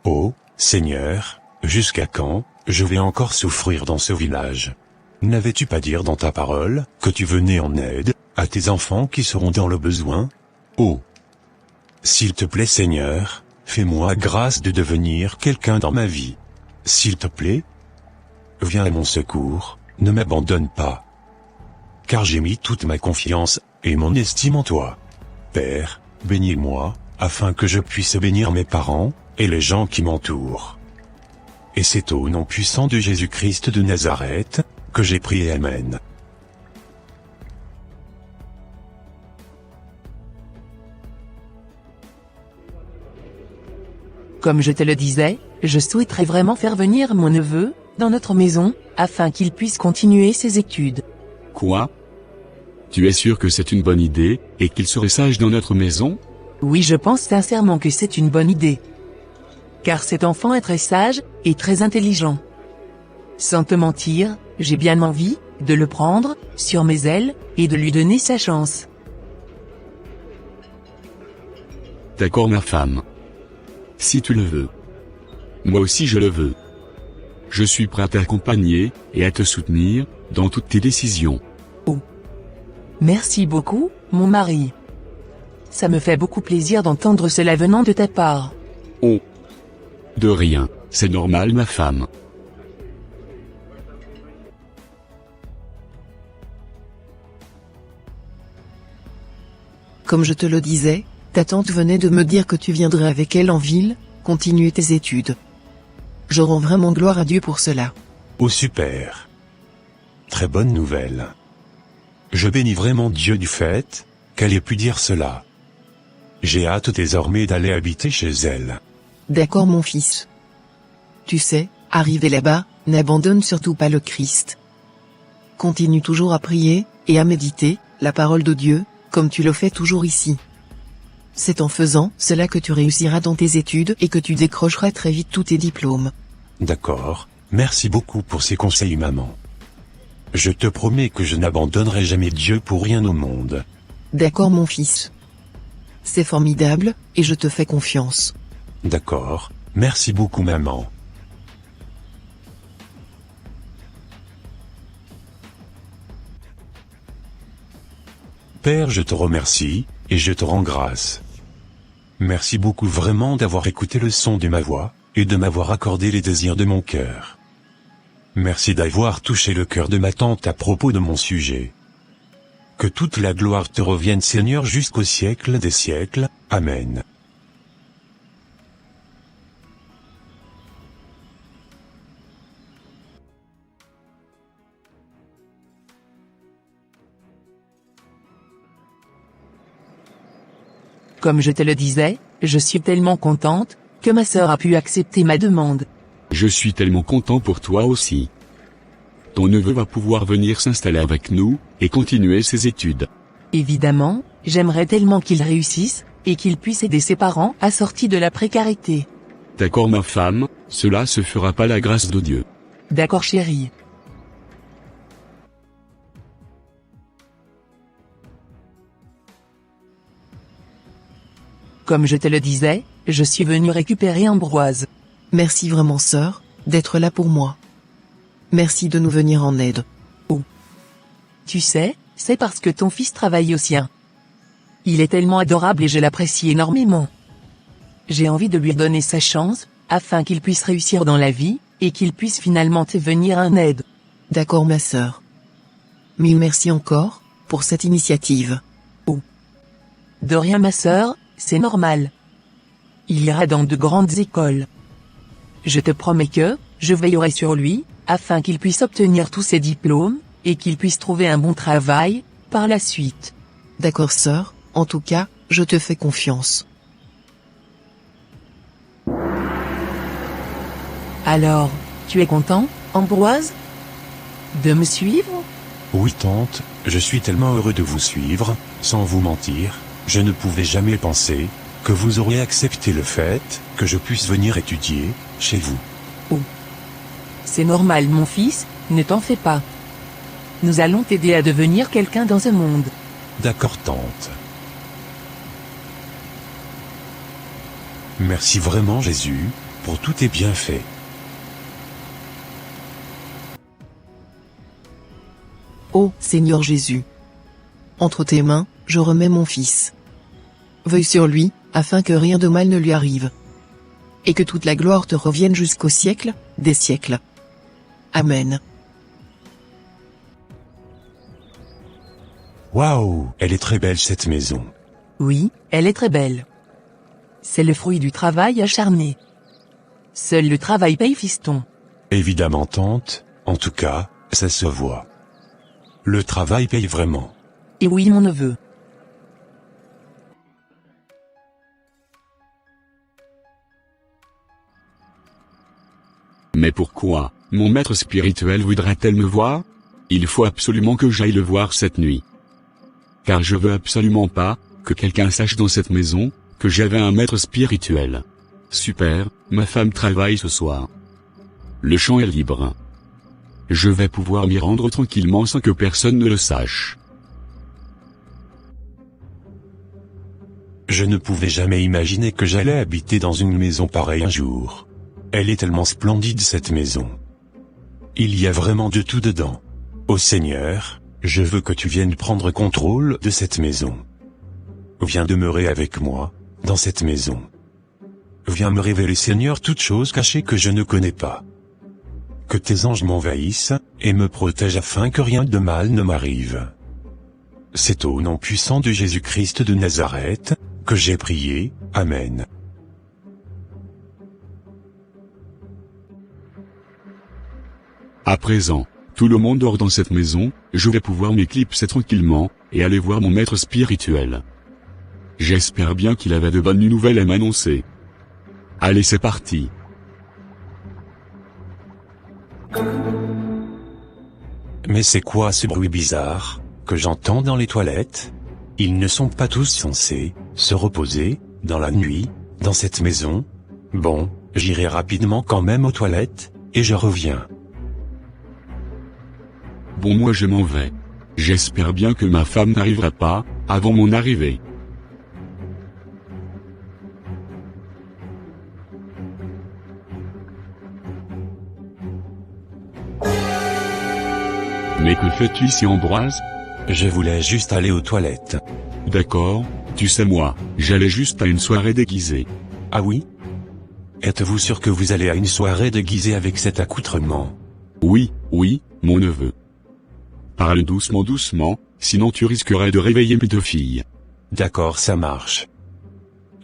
Oh, Seigneur, jusqu'à quand je vais encore souffrir dans ce village? N'avais-tu pas dit dans ta parole que tu venais en aide à tes enfants qui seront dans le besoin? Oh! S'il te plaît Seigneur, fais-moi grâce de devenir quelqu'un dans ma vie. S'il te plaît, viens à mon secours, ne m'abandonne pas. Car j'ai mis toute ma confiance et mon estime en toi. Père, bénis-moi, afin que je puisse bénir mes parents et les gens qui m'entourent. Et c'est au nom puissant de Jésus-Christ de Nazareth que j'ai prié. Amen. Comme je te le disais, je souhaiterais vraiment faire venir mon neveu dans notre maison, afin qu'il puisse continuer ses études. Quoi? Tu es sûr que c'est une bonne idée, et qu'il serait sage dans notre maison? Oui, je pense sincèrement que c'est une bonne idée. Car cet enfant est très sage et très intelligent. Sans te mentir, j'ai bien envie de le prendre sur mes ailes et de lui donner sa chance. D'accord ma femme. Si tu le veux. Moi aussi je le veux. Je suis prêt à t'accompagner et à te soutenir dans toutes tes décisions. Oh. Merci beaucoup, mon mari. Ça me fait beaucoup plaisir d'entendre cela venant de ta part. Oh. De rien, c'est normal ma femme. Comme je te le disais, ta tante venait de me dire que tu viendrais avec elle en ville, continuer tes études. Je rends vraiment gloire à Dieu pour cela. Oh super! Très bonne nouvelle. Je bénis vraiment Dieu du fait qu'elle ait pu dire cela. J'ai hâte désormais d'aller habiter chez elle. D'accord mon fils. Tu sais, arrivé là-bas, n'abandonne surtout pas le Christ. Continue toujours à prier, et à méditer, la parole de Dieu, comme tu le fais toujours ici. C'est en faisant cela que tu réussiras dans tes études et que tu décrocheras très vite tous tes diplômes. D'accord, merci beaucoup pour ces conseils maman. Je te promets que je n'abandonnerai jamais Dieu pour rien au monde. D'accord mon fils. C'est formidable, et je te fais confiance. D'accord, merci beaucoup maman. Père, je te remercie, et je te rends grâce. Merci beaucoup vraiment d'avoir écouté le son de ma voix, et de m'avoir accordé les désirs de mon cœur. Merci d'avoir touché le cœur de ma tante à propos de mon sujet. Que toute la gloire te revienne Seigneur jusqu'au siècle des siècles. Amen. Comme je te le disais, je suis tellement contente que ma sœur a pu accepter ma demande. Je suis tellement content pour toi aussi. Ton neveu va pouvoir venir s'installer avec nous, et continuer ses études. Évidemment, j'aimerais tellement qu'il réussisse, et qu'il puisse aider ses parents à sortir de la précarité. D'accord ma femme, cela se fera par la grâce de Dieu. D'accord chérie. Comme je te le disais, je suis venue récupérer Ambroise. Merci vraiment sœur, d'être là pour moi. Merci de nous venir en aide. Oh. Tu sais, c'est parce que ton fils travaille au sien. Il est tellement adorable et je l'apprécie énormément. J'ai envie de lui donner sa chance, afin qu'il puisse réussir dans la vie, et qu'il puisse finalement te venir en aide. D'accord ma sœur. Mille merci encore, pour cette initiative. Oh. De rien ma sœur, c'est normal. Il ira dans de grandes écoles. Je te promets que, je veillerai sur lui, afin qu'il puisse obtenir tous ses diplômes, et qu'il puisse trouver un bon travail, par la suite. D'accord sœur, en tout cas, je te fais confiance. Alors, tu es content, Ambroise, de me suivre? Oui tante, je suis tellement heureux de vous suivre, sans vous mentir, je ne pouvais jamais penser que vous auriez accepté le fait que je puisse venir étudier chez vous. Oh. C'est normal mon fils, ne t'en fais pas. Nous allons t'aider à devenir quelqu'un dans ce monde. D'accord tante. Merci vraiment Jésus, pour tous tes bienfaits. Ô Seigneur Jésus, entre tes mains, je remets mon fils. Veuille sur lui, afin que rien de mal ne lui arrive. Et que toute la gloire te revienne jusqu'au siècle des siècles. Amen. Waouh, elle est très belle cette maison. Oui, elle est très belle. C'est le fruit du travail acharné. Seul le travail paye, fiston. Évidemment tante, en tout cas, ça se voit. Le travail paye vraiment. Et oui, mon neveu. Mais pourquoi, mon maître spirituel voudrait-elle me voir? Il faut absolument que j'aille le voir cette nuit. Car je veux absolument pas, que quelqu'un sache dans cette maison, que j'avais un maître spirituel. Super, ma femme travaille ce soir. Le champ est libre. Je vais pouvoir m'y rendre tranquillement sans que personne ne le sache. Je ne pouvais jamais imaginer que j'allais habiter dans une maison pareille un jour. Elle est tellement splendide cette maison. Il y a vraiment de tout dedans. Ô Seigneur, je veux que tu viennes prendre contrôle de cette maison. Viens demeurer avec moi, dans cette maison. Viens me révéler Seigneur toutes choses cachées que je ne connais pas. Que tes anges m'envahissent, et me protègent afin que rien de mal ne m'arrive. C'est au nom puissant de Jésus-Christ de Nazareth, que j'ai prié, Amen. À présent, tout le monde dort dans cette maison, je vais pouvoir m'éclipser tranquillement, et aller voir mon maître spirituel. J'espère bien qu'il avait de bonnes nouvelles à m'annoncer. Allez, c'est parti. Mais c'est quoi ce bruit bizarre, que j'entends dans les toilettes? Ils ne sont pas tous censés se reposer, dans la nuit, dans cette maison? Bon, j'irai rapidement quand même aux toilettes, et je reviens. Bon, moi je m'en vais. J'espère bien que ma femme n'arrivera pas, avant mon arrivée. Mais que fais-tu ici, Ambroise? Je voulais juste aller aux toilettes. D'accord, tu sais moi, j'allais juste à une soirée déguisée. Ah oui? Êtes-vous sûr que vous allez à une soirée déguisée avec cet accoutrement? Oui, mon neveu. Parle doucement, sinon tu risquerais de réveiller mes deux filles. D'accord, ça marche.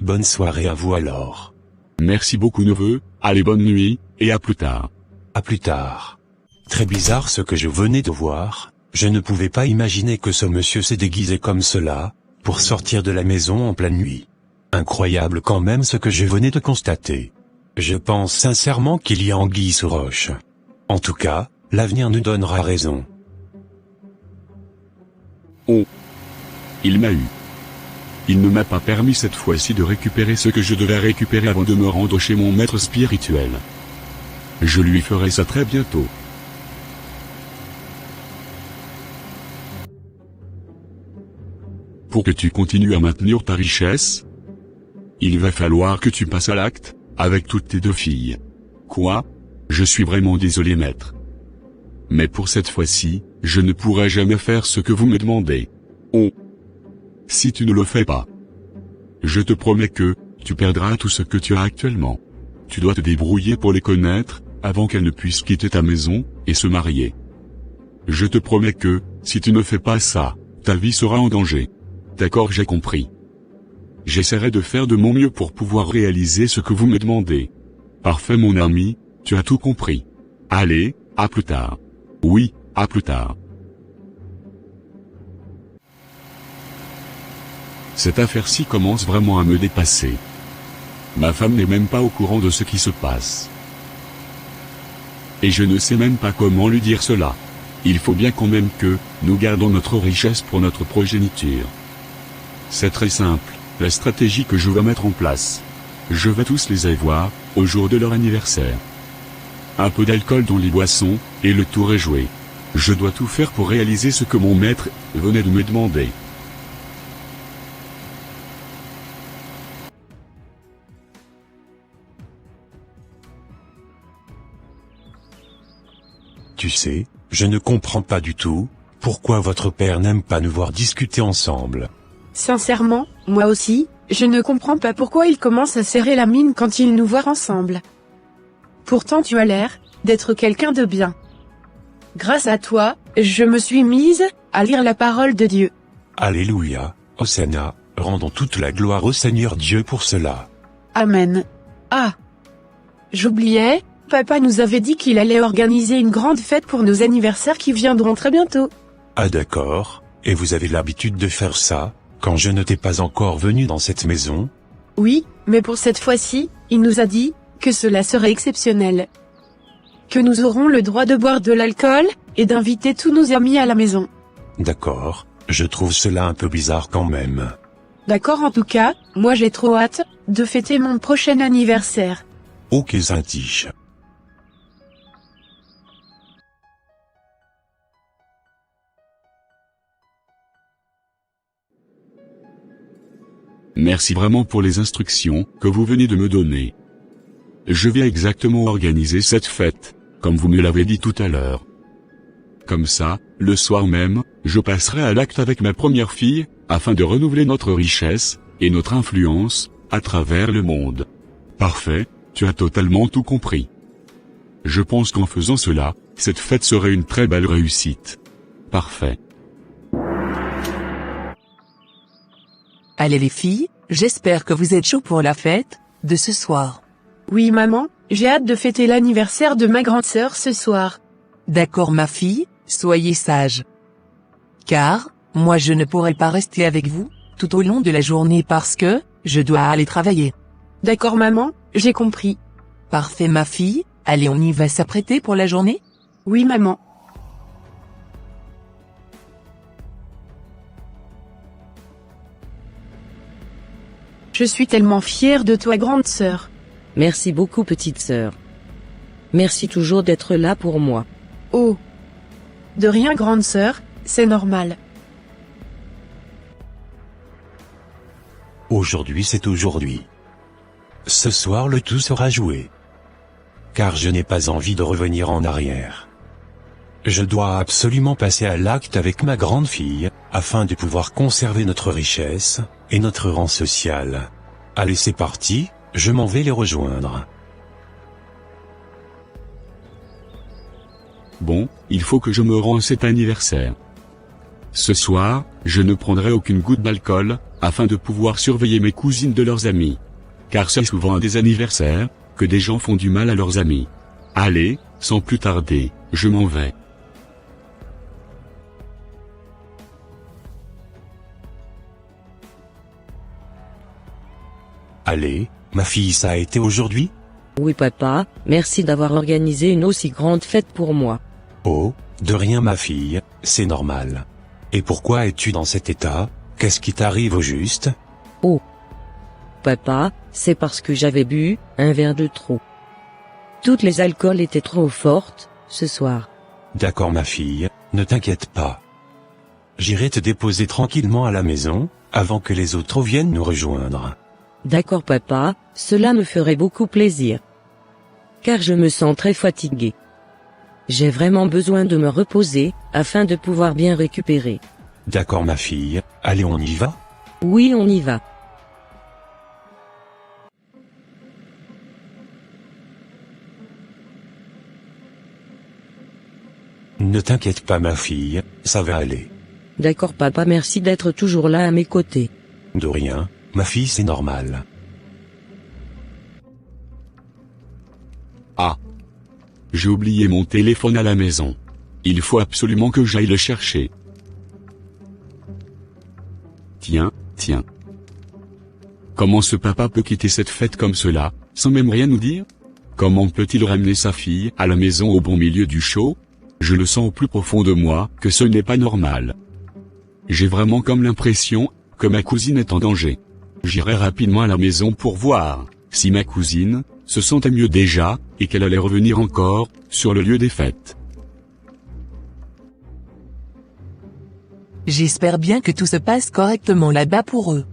Bonne soirée à vous alors. Merci beaucoup, neveu, allez, bonne nuit, et à plus tard. À plus tard. Très bizarre ce que je venais de voir, je ne pouvais pas imaginer que ce monsieur s'est déguisé comme cela, pour sortir de la maison en pleine nuit. Incroyable quand même ce que je venais de constater. Je pense sincèrement qu'il y a anguille sous roche. En tout cas, l'avenir nous donnera raison. Oh. Il m'a eu. Il ne m'a pas permis cette fois-ci de récupérer ce que je devais récupérer avant de me rendre chez mon maître spirituel. Je lui ferai ça très bientôt. Pour que tu continues à maintenir ta richesse, il va falloir que tu passes à l'acte, avec toutes tes deux filles. Quoi? Je suis vraiment désolé, maître. Mais pour cette fois-ci, je ne pourrai jamais faire ce que vous me demandez. Oh. Si tu ne le fais pas, je te promets que, tu perdras tout ce que tu as actuellement. Tu dois te débrouiller pour les connaître, avant qu'elles ne puissent quitter ta maison, et se marier. Je te promets que, si tu ne fais pas ça, ta vie sera en danger. D'accord, j'ai compris. J'essaierai de faire de mon mieux pour pouvoir réaliser ce que vous me demandez. Parfait, mon ami, tu as tout compris. Allez, à plus tard. Oui, à plus tard. Cette affaire-ci commence vraiment à me dépasser. Ma femme n'est même pas au courant de ce qui se passe. Et je ne sais même pas comment lui dire cela. Il faut bien quand même que, nous gardons notre richesse pour notre progéniture. C'est très simple, la stratégie que je vais mettre en place. Je vais tous les avoir, au jour de leur anniversaire. Un peu d'alcool dans les boissons, et le tour est joué. Je dois tout faire pour réaliser ce que mon maître venait de me demander. Tu sais, je ne comprends pas du tout, pourquoi votre père n'aime pas nous voir discuter ensemble. Sincèrement, moi aussi, je ne comprends pas pourquoi il commence à serrer la mine quand il nous voit ensemble. Pourtant tu as l'air d'être quelqu'un de bien. Grâce à toi, je me suis mise à lire la parole de Dieu. Alléluia, Hosanna, rendons toute la gloire au Seigneur Dieu pour cela. Amen. Ah! J'oubliais, papa nous avait dit qu'il allait organiser une grande fête pour nos anniversaires qui viendront très bientôt. Ah d'accord, et vous avez l'habitude de faire ça, quand je ne t'ai pas encore venu dans cette maison? Oui, mais pour cette fois-ci, il nous a dit que cela serait exceptionnel. Que nous aurons le droit de boire de l'alcool, et d'inviter tous nos amis à la maison. D'accord, je trouve cela un peu bizarre quand même. D'accord en tout cas, moi j'ai trop hâte de fêter mon prochain anniversaire. Ok Zintige. Merci vraiment pour les instructions que vous venez de me donner. Je vais exactement organiser cette fête, comme vous me l'avez dit tout à l'heure. Comme ça, le soir même, je passerai à l'acte avec ma première fille, afin de renouveler notre richesse, et notre influence, à travers le monde. Parfait, tu as totalement tout compris. Je pense qu'en faisant cela, cette fête serait une très belle réussite. Parfait. Allez les filles, j'espère que vous êtes chauds pour la fête de ce soir. Oui maman, j'ai hâte de fêter l'anniversaire de ma grande sœur ce soir. D'accord ma fille, soyez sage. Car, moi je ne pourrai pas rester avec vous, tout au long de la journée parce que, je dois aller travailler. D'accord maman, j'ai compris. Parfait ma fille, allez on y va s'apprêter pour la journée? Oui maman. Je suis tellement fière de toi grande sœur. Merci beaucoup petite sœur. Merci toujours d'être là pour moi. Oh. De rien grande sœur, c'est normal. Aujourd'hui c'est aujourd'hui. Ce soir le tout sera joué. Car je n'ai pas envie de revenir en arrière. Je dois absolument passer à l'acte avec ma grande fille, afin de pouvoir conserver notre richesse, et notre rang social. Allez c'est parti, je m'en vais les rejoindre. Bon, il faut que je me rende à cet anniversaire. Ce soir, je ne prendrai aucune goutte d'alcool, afin de pouvoir surveiller mes cousines de leurs amis. Car c'est souvent à des anniversaires, que des gens font du mal à leurs amis. Allez, sans plus tarder, je m'en vais. Allez, ma fille ça a été aujourd'hui? Oui papa, merci d'avoir organisé une aussi grande fête pour moi. Oh, de rien ma fille, c'est normal. Et pourquoi es-tu dans cet état? Qu'est-ce qui t'arrive au juste? Oh. Papa, c'est parce que j'avais bu un verre de trop. Toutes les alcools étaient trop fortes, ce soir. D'accord ma fille, ne t'inquiète pas. J'irai te déposer tranquillement à la maison, avant que les autres viennent nous rejoindre. D'accord papa, cela me ferait beaucoup plaisir. Car je me sens très fatigué. J'ai vraiment besoin de me reposer, afin de pouvoir bien récupérer. D'accord ma fille, allez on y va? Oui on y va. Ne t'inquiète pas ma fille, ça va aller. D'accord papa, merci d'être toujours là à mes côtés. De rien, ma fille c'est normal. Ah. J'ai oublié mon téléphone à la maison. Il faut absolument que j'aille le chercher. Tiens. Comment ce papa peut quitter cette fête comme cela, sans même rien nous dire? Comment peut-il ramener sa fille à la maison au bon milieu du show? Je le sens au plus profond de moi, que ce n'est pas normal. J'ai vraiment comme l'impression, que ma cousine est en danger. J'irai rapidement à la maison pour voir, si ma cousine, se sentait mieux déjà, et qu'elle allait revenir encore, sur le lieu des fêtes. J'espère bien que tout se passe correctement là-bas pour eux.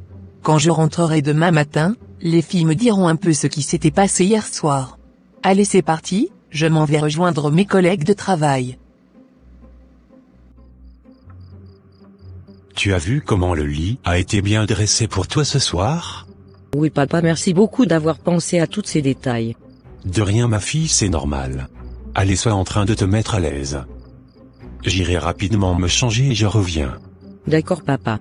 Quand je rentrerai demain matin, les filles me diront un peu ce qui s'était passé hier soir. Allez c'est parti, je m'en vais rejoindre mes collègues de travail. Tu as vu comment le lit a été bien dressé pour toi ce soir? Oui papa, merci beaucoup d'avoir pensé à tous ces détails. De rien ma fille, c'est normal. Allez, sois en train de te mettre à l'aise. J'irai rapidement me changer et je reviens. D'accord papa.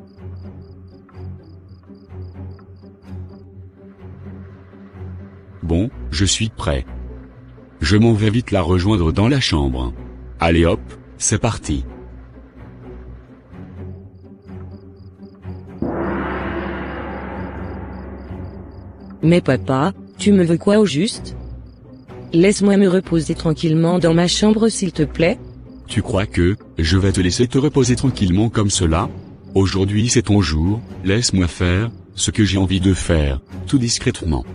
Bon, je suis prêt. Je m'en vais vite la rejoindre dans la chambre. Allez hop, c'est parti. Mais papa, tu me veux quoi au juste? Laisse-moi me reposer tranquillement dans ma chambre s'il te plaît. Tu crois que je vais te laisser te reposer tranquillement comme cela? Aujourd'hui c'est ton jour, laisse-moi faire ce que j'ai envie de faire, tout discrètement.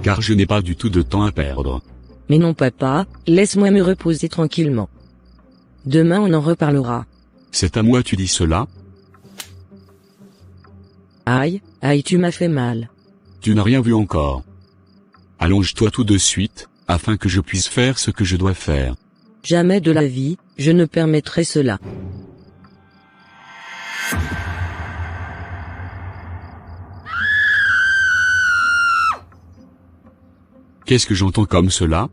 Car je n'ai pas du tout de temps à perdre. Mais non papa, laisse-moi me reposer tranquillement. Demain on en reparlera. C'est à moi tu dis cela? Aïe, aïe tu m'as fait mal. Tu n'as rien vu encore. Allonge-toi tout de suite, afin que je puisse faire ce que je dois faire. Jamais de la vie, je ne permettrai cela. Qu'est-ce que j'entends comme cela?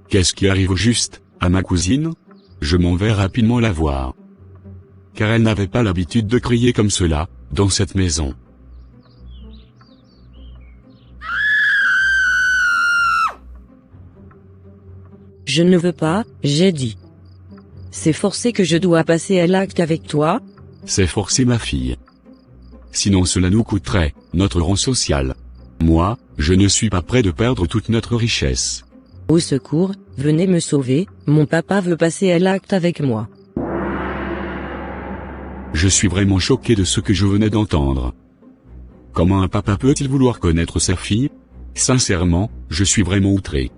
Qu'est-ce qui arrive au juste, à ma cousine? Je m'en vais rapidement la voir. Car elle n'avait pas l'habitude de crier comme cela, dans cette maison. Je ne veux pas, j'ai dit. C'est forcé que je dois passer à l'acte avec toi? C'est forcé ma fille. Sinon cela nous coûterait notre rang social. Moi, je ne suis pas prêt de perdre toute notre richesse. Au secours, venez me sauver, mon papa veut passer à l'acte avec moi. Je suis vraiment choqué de ce que je venais d'entendre. Comment un papa peut-il vouloir connaître sa fille? Sincèrement, je suis vraiment outré.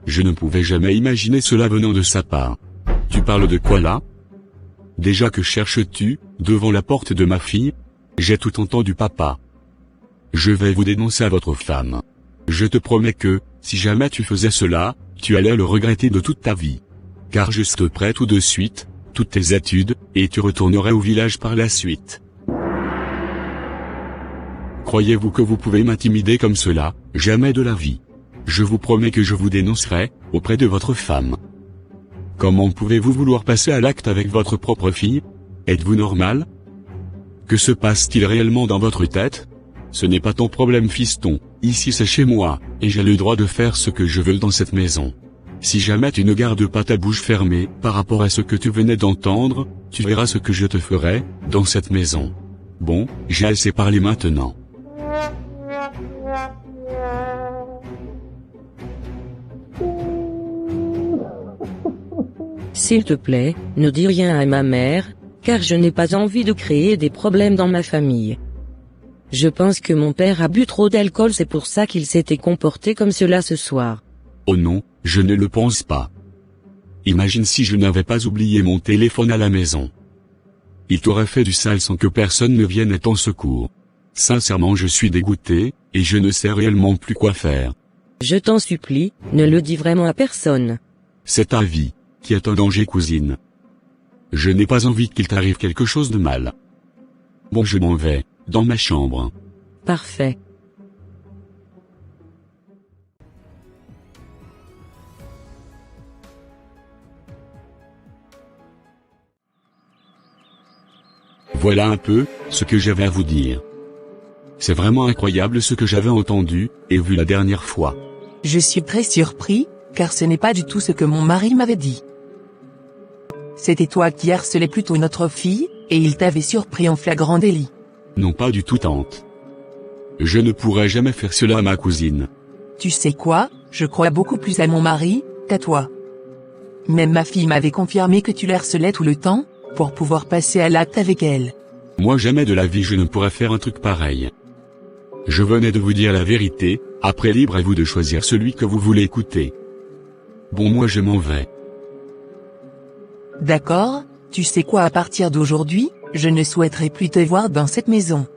Je ne pouvais jamais imaginer cela venant de sa part. Tu parles de quoi là? Déjà que cherches-tu, devant la porte de ma fille? J'ai tout entendu papa. Je vais vous dénoncer à votre femme. Je te promets que, si jamais tu faisais cela, tu allais le regretter de toute ta vie. Car je stopperais tout de suite, toutes tes études, et tu retournerais au village par la suite. Croyez-vous que vous pouvez m'intimider comme cela? Jamais de la vie. Je vous promets que je vous dénoncerai, auprès de votre femme. Comment pouvez-vous vouloir passer à l'acte avec votre propre fille? Êtes-vous normal? Que se passe-t-il réellement dans votre tête? Ce n'est pas ton problème fiston, ici c'est chez moi, et j'ai le droit de faire ce que je veux dans cette maison. Si jamais tu ne gardes pas ta bouche fermée par rapport à ce que tu venais d'entendre, tu verras ce que je te ferai, dans cette maison. Bon, j'ai assez parlé maintenant. S'il te plaît, ne dis rien à ma mère, car je n'ai pas envie de créer des problèmes dans ma famille. Je pense que mon père a bu trop d'alcool, c'est pour ça qu'il s'était comporté comme cela ce soir. Oh non, je ne le pense pas. Imagine si je n'avais pas oublié mon téléphone à la maison. Il t'aurait fait du sale sans que personne ne vienne à ton secours. Sincèrement je suis dégoûté, et je ne sais réellement plus quoi faire. Je t'en supplie, ne le dis vraiment à personne. C'est ta vie, qui est en danger cousine. Je n'ai pas envie qu'il t'arrive quelque chose de mal. Bon je m'en vais, dans ma chambre. Parfait. Voilà un peu, ce que j'avais à vous dire. C'est vraiment incroyable ce que j'avais entendu, et vu la dernière fois. Je suis très surpris, car ce n'est pas du tout ce que mon mari m'avait dit. C'était toi qui harcelais plutôt notre fille, et il t'avait surpris en flagrant délit. Non pas du tout tante. Je ne pourrais jamais faire cela à ma cousine. Tu sais quoi, je crois beaucoup plus à mon mari, qu'à toi. Même ma fille m'avait confirmé que tu la harcelais tout le temps, pour pouvoir passer à l'acte avec elle. Moi jamais de la vie je ne pourrais faire un truc pareil. Je venais de vous dire la vérité, après libre à vous de choisir celui que vous voulez écouter. Bon moi je m'en vais. D'accord, tu sais quoi, à partir d'aujourd'hui, je ne souhaiterais plus te voir dans cette maison.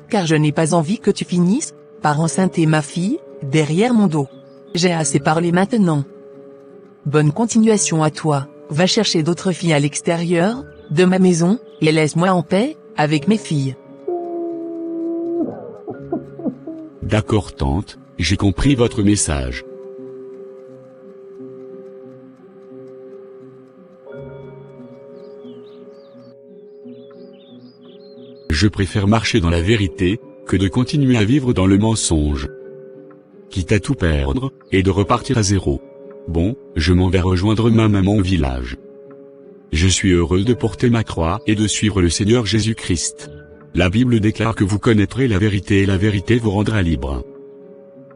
Car je n'ai pas envie que tu finisses, par enceinter ma fille, derrière mon dos. J'ai assez parlé maintenant. Bonne continuation à toi, va chercher d'autres filles à l'extérieur, de ma maison, et laisse-moi en paix, avec mes filles. D'accord tante, j'ai compris votre message. Je préfère marcher dans la vérité, que de continuer à vivre dans le mensonge. Quitte à tout perdre, et de repartir à zéro. Bon, je m'en vais rejoindre ma maman au village. Je suis heureux de porter ma croix et de suivre le Seigneur Jésus-Christ. La Bible déclare que vous connaîtrez la vérité et la vérité vous rendra libre.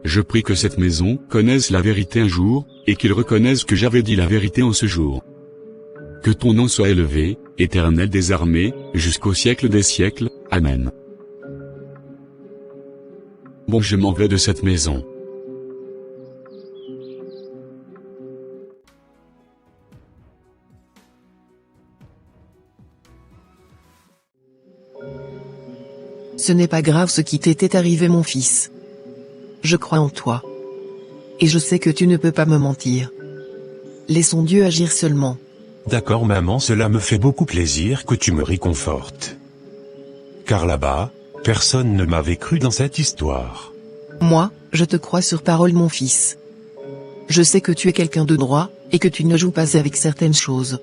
Je prie que cette maison connaisse la vérité un jour, et qu'ils reconnaissent que j'avais dit la vérité en ce jour. Que ton nom soit élevé, Éternel des armées, jusqu'au siècle des siècles, Amen. Bon, je m'en vais de cette maison. Ce n'est pas grave ce qui t'était arrivé mon fils. Je crois en toi. Et je sais que tu ne peux pas me mentir. Laissons Dieu agir seulement. D'accord maman, cela me fait beaucoup plaisir que tu me réconfortes. Car là-bas, personne ne m'avait cru dans cette histoire. Moi, je te crois sur parole mon fils. Je sais que tu es quelqu'un de droit, et que tu ne joues pas avec certaines choses.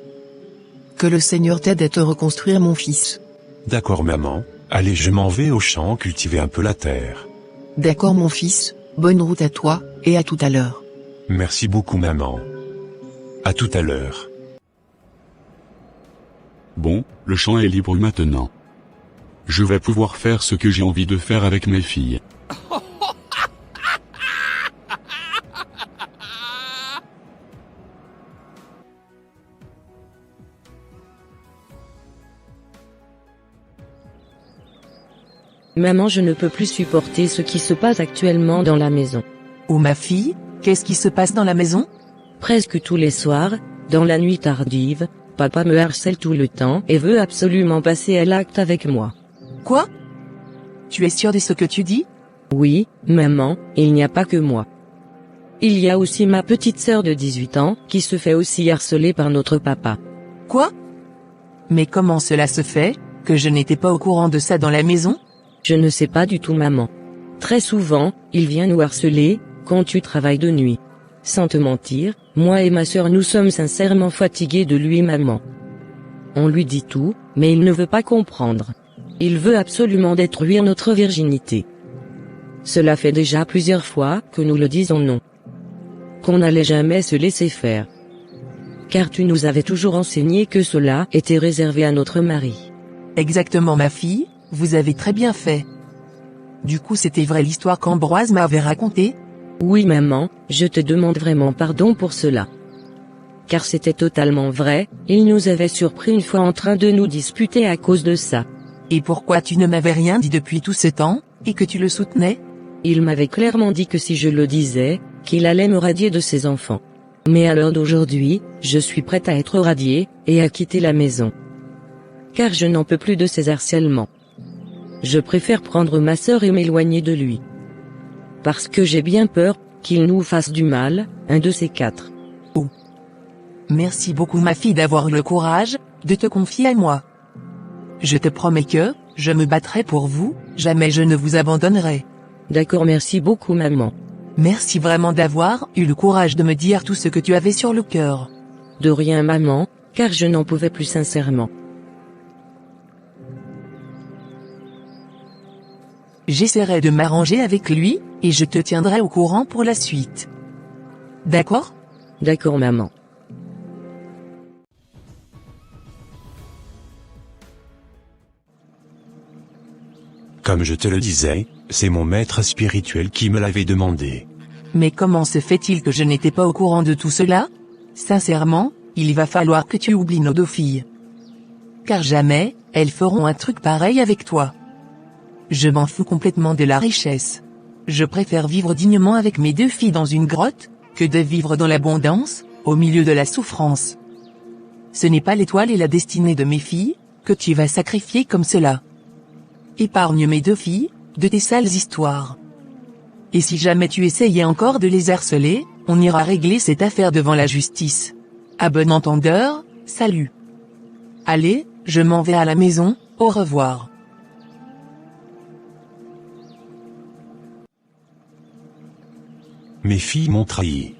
Que le Seigneur t'aide à te reconstruire mon fils. D'accord maman, allez je m'en vais au champ cultiver un peu la terre. D'accord mon fils, bonne route à toi, et à tout à l'heure. Merci beaucoup maman. À tout à l'heure. Bon, le champ est libre maintenant. Je vais pouvoir faire ce que j'ai envie de faire avec mes filles. Maman, je ne peux plus supporter ce qui se passe actuellement dans la maison. Oh ma fille, qu'est-ce qui se passe dans la maison? Presque tous les soirs, dans la nuit tardive, papa me harcèle tout le temps et veut absolument passer à l'acte avec moi. Quoi? Tu es sûre de ce que tu dis? Oui, maman, il n'y a pas que moi. Il y a aussi ma petite sœur de 18 ans, qui se fait aussi harceler par notre papa. Quoi? Mais comment cela se fait, que je n'étais pas au courant de ça dans la maison? Je ne sais pas du tout maman. Très souvent, il vient nous harceler, quand tu travailles de nuit. Sans te mentir, moi et ma sœur nous sommes sincèrement fatigués de lui maman. On lui dit tout, mais il ne veut pas comprendre. Il veut absolument détruire notre virginité. Cela fait déjà plusieurs fois que nous le disons non. Qu'on n'allait jamais se laisser faire. Car tu nous avais toujours enseigné que cela était réservé à notre mari. Exactement ma fille, vous avez très bien fait. Du coup c'était vrai l'histoire qu'Ambroise m'avait racontée? Oui maman, je te demande vraiment pardon pour cela. Car c'était totalement vrai, il nous avait surpris une fois en train de nous disputer à cause de ça. Et pourquoi tu ne m'avais rien dit depuis tout ce temps, et que tu le soutenais? Il m'avait clairement dit que si je le disais, qu'il allait me radier de ses enfants. Mais à l'heure d'aujourd'hui, je suis prête à être radiée, et à quitter la maison. Car je n'en peux plus de ces harcèlements. Je préfère prendre ma sœur et m'éloigner de lui. Parce que j'ai bien peur, qu'il nous fasse du mal, un de ces quatre. Oh. Merci beaucoup ma fille d'avoir eu le courage, de te confier à moi. Je te promets que, je me battrai pour vous, jamais je ne vous abandonnerai. D'accord, merci beaucoup maman. Merci vraiment d'avoir eu le courage de me dire tout ce que tu avais sur le cœur. De rien maman, car je n'en pouvais plus sincèrement. J'essaierai de m'arranger avec lui, et je te tiendrai au courant pour la suite. D'accord? D'accord maman. Comme je te le disais, c'est mon maître spirituel qui me l'avait demandé. Mais comment se fait-il que je n'étais pas au courant de tout cela? Sincèrement, il va falloir que tu oublies nos deux filles. Car jamais, elles feront un truc pareil avec toi. Je m'en fous complètement de la richesse. Je préfère vivre dignement avec mes deux filles dans une grotte, que de vivre dans l'abondance, au milieu de la souffrance. Ce n'est pas l'étoile et la destinée de mes filles, que tu vas sacrifier comme cela. Épargne mes deux filles, de tes sales histoires. Et si jamais tu essayais encore de les harceler, on ira régler cette affaire devant la justice. À bon entendeur, salut. Allez, je m'en vais à la maison, au revoir. Mes filles m'ont trahi.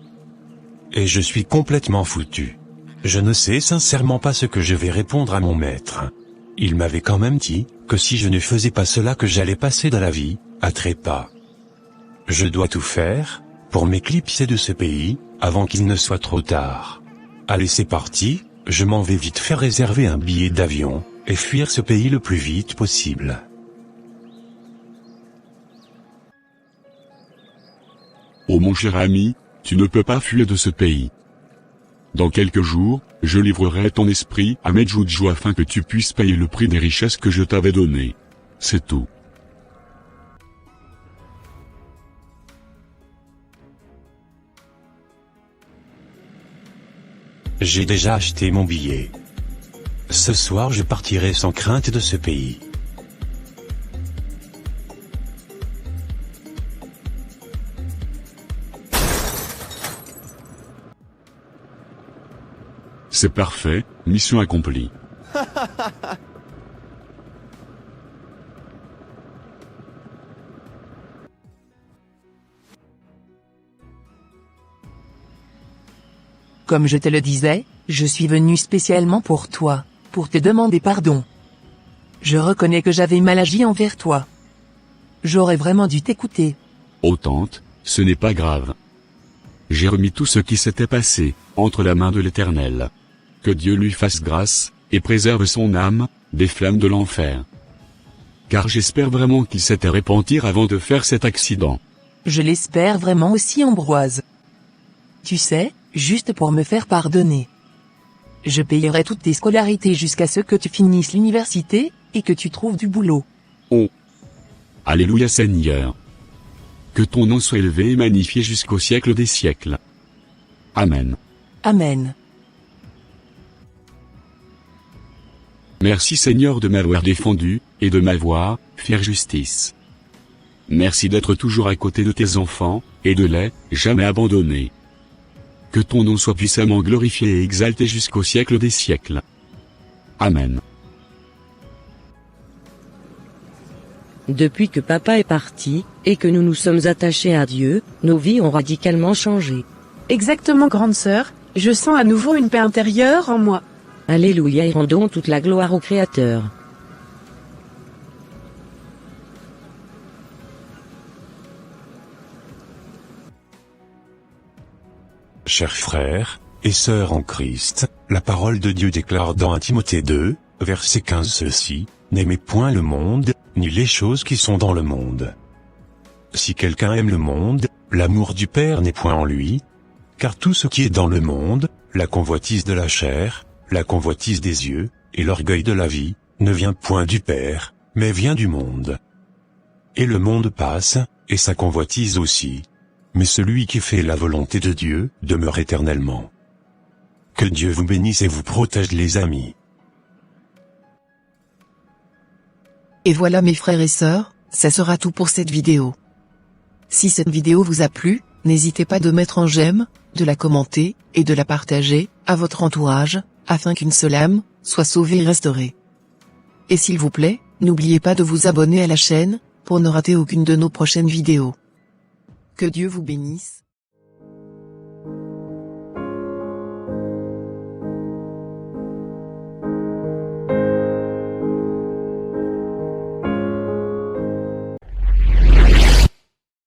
Et je suis complètement foutu. Je ne sais sincèrement pas ce que je vais répondre à mon maître. Il m'avait quand même dit que si je ne faisais pas cela que j'allais passer dans la vie, à trépas. Je dois tout faire pour m'éclipser de ce pays, avant qu'il ne soit trop tard. Allez, c'est parti, je m'en vais vite faire réserver un billet d'avion, et fuir ce pays le plus vite possible. Oh mon cher ami, tu ne peux pas fuir de ce pays. Dans quelques jours, je livrerai ton esprit à Medjugorje afin que tu puisses payer le prix des richesses que je t'avais données. C'est tout. J'ai déjà acheté mon billet. Ce soir je partirai sans crainte de ce pays. C'est parfait, mission accomplie. Comme je te le disais, je suis venu spécialement pour toi, pour te demander pardon. Je reconnais que j'avais mal agi envers toi. J'aurais vraiment dû t'écouter. Oh tante, ce n'est pas grave. J'ai remis tout ce qui s'était passé entre la main de l'Éternel. Que Dieu lui fasse grâce, et préserve son âme des flammes de l'enfer. Car j'espère vraiment qu'il s'était repenti avant de faire cet accident. Je l'espère vraiment aussi, Ambroise. Tu sais, juste pour me faire pardonner. Je payerai toutes tes scolarités jusqu'à ce que tu finisses l'université, et que tu trouves du boulot. Oh. Alléluia Seigneur. Que ton nom soit élevé et magnifié jusqu'au siècle des siècles. Amen. Amen. Merci Seigneur de m'avoir défendu, et de m'avoir fait justice. Merci d'être toujours à côté de tes enfants, et de les jamais abandonner. Que ton nom soit puissamment glorifié et exalté jusqu'au siècle des siècles. Amen. Depuis que papa est parti, et que nous nous sommes attachés à Dieu, nos vies ont radicalement changé. Exactement, grande sœur, je sens à nouveau une paix intérieure en moi. Alléluia et rendons toute la gloire au Créateur. Chers frères et sœurs en Christ, la parole de Dieu déclare dans 1 Timothée 2, verset 15 ceci, « N'aimez point le monde, ni les choses qui sont dans le monde. Si quelqu'un aime le monde, l'amour du Père n'est point en lui, car tout ce qui est dans le monde, la convoitise de la chair, la convoitise des yeux, et l'orgueil de la vie, ne vient point du Père, mais vient du monde. Et le monde passe, et sa convoitise aussi. Mais celui qui fait la volonté de Dieu demeure éternellement. » Que Dieu vous bénisse et vous protège les amis. Et voilà mes frères et sœurs, ça sera tout pour cette vidéo. Si cette vidéo vous a plu, n'hésitez pas de mettre en j'aime, de la commenter, et de la partager à votre entourage, afin qu'une seule âme soit sauvée et restaurée. Et s'il vous plaît, n'oubliez pas de vous abonner à la chaîne, pour ne rater aucune de nos prochaines vidéos. Que Dieu vous bénisse.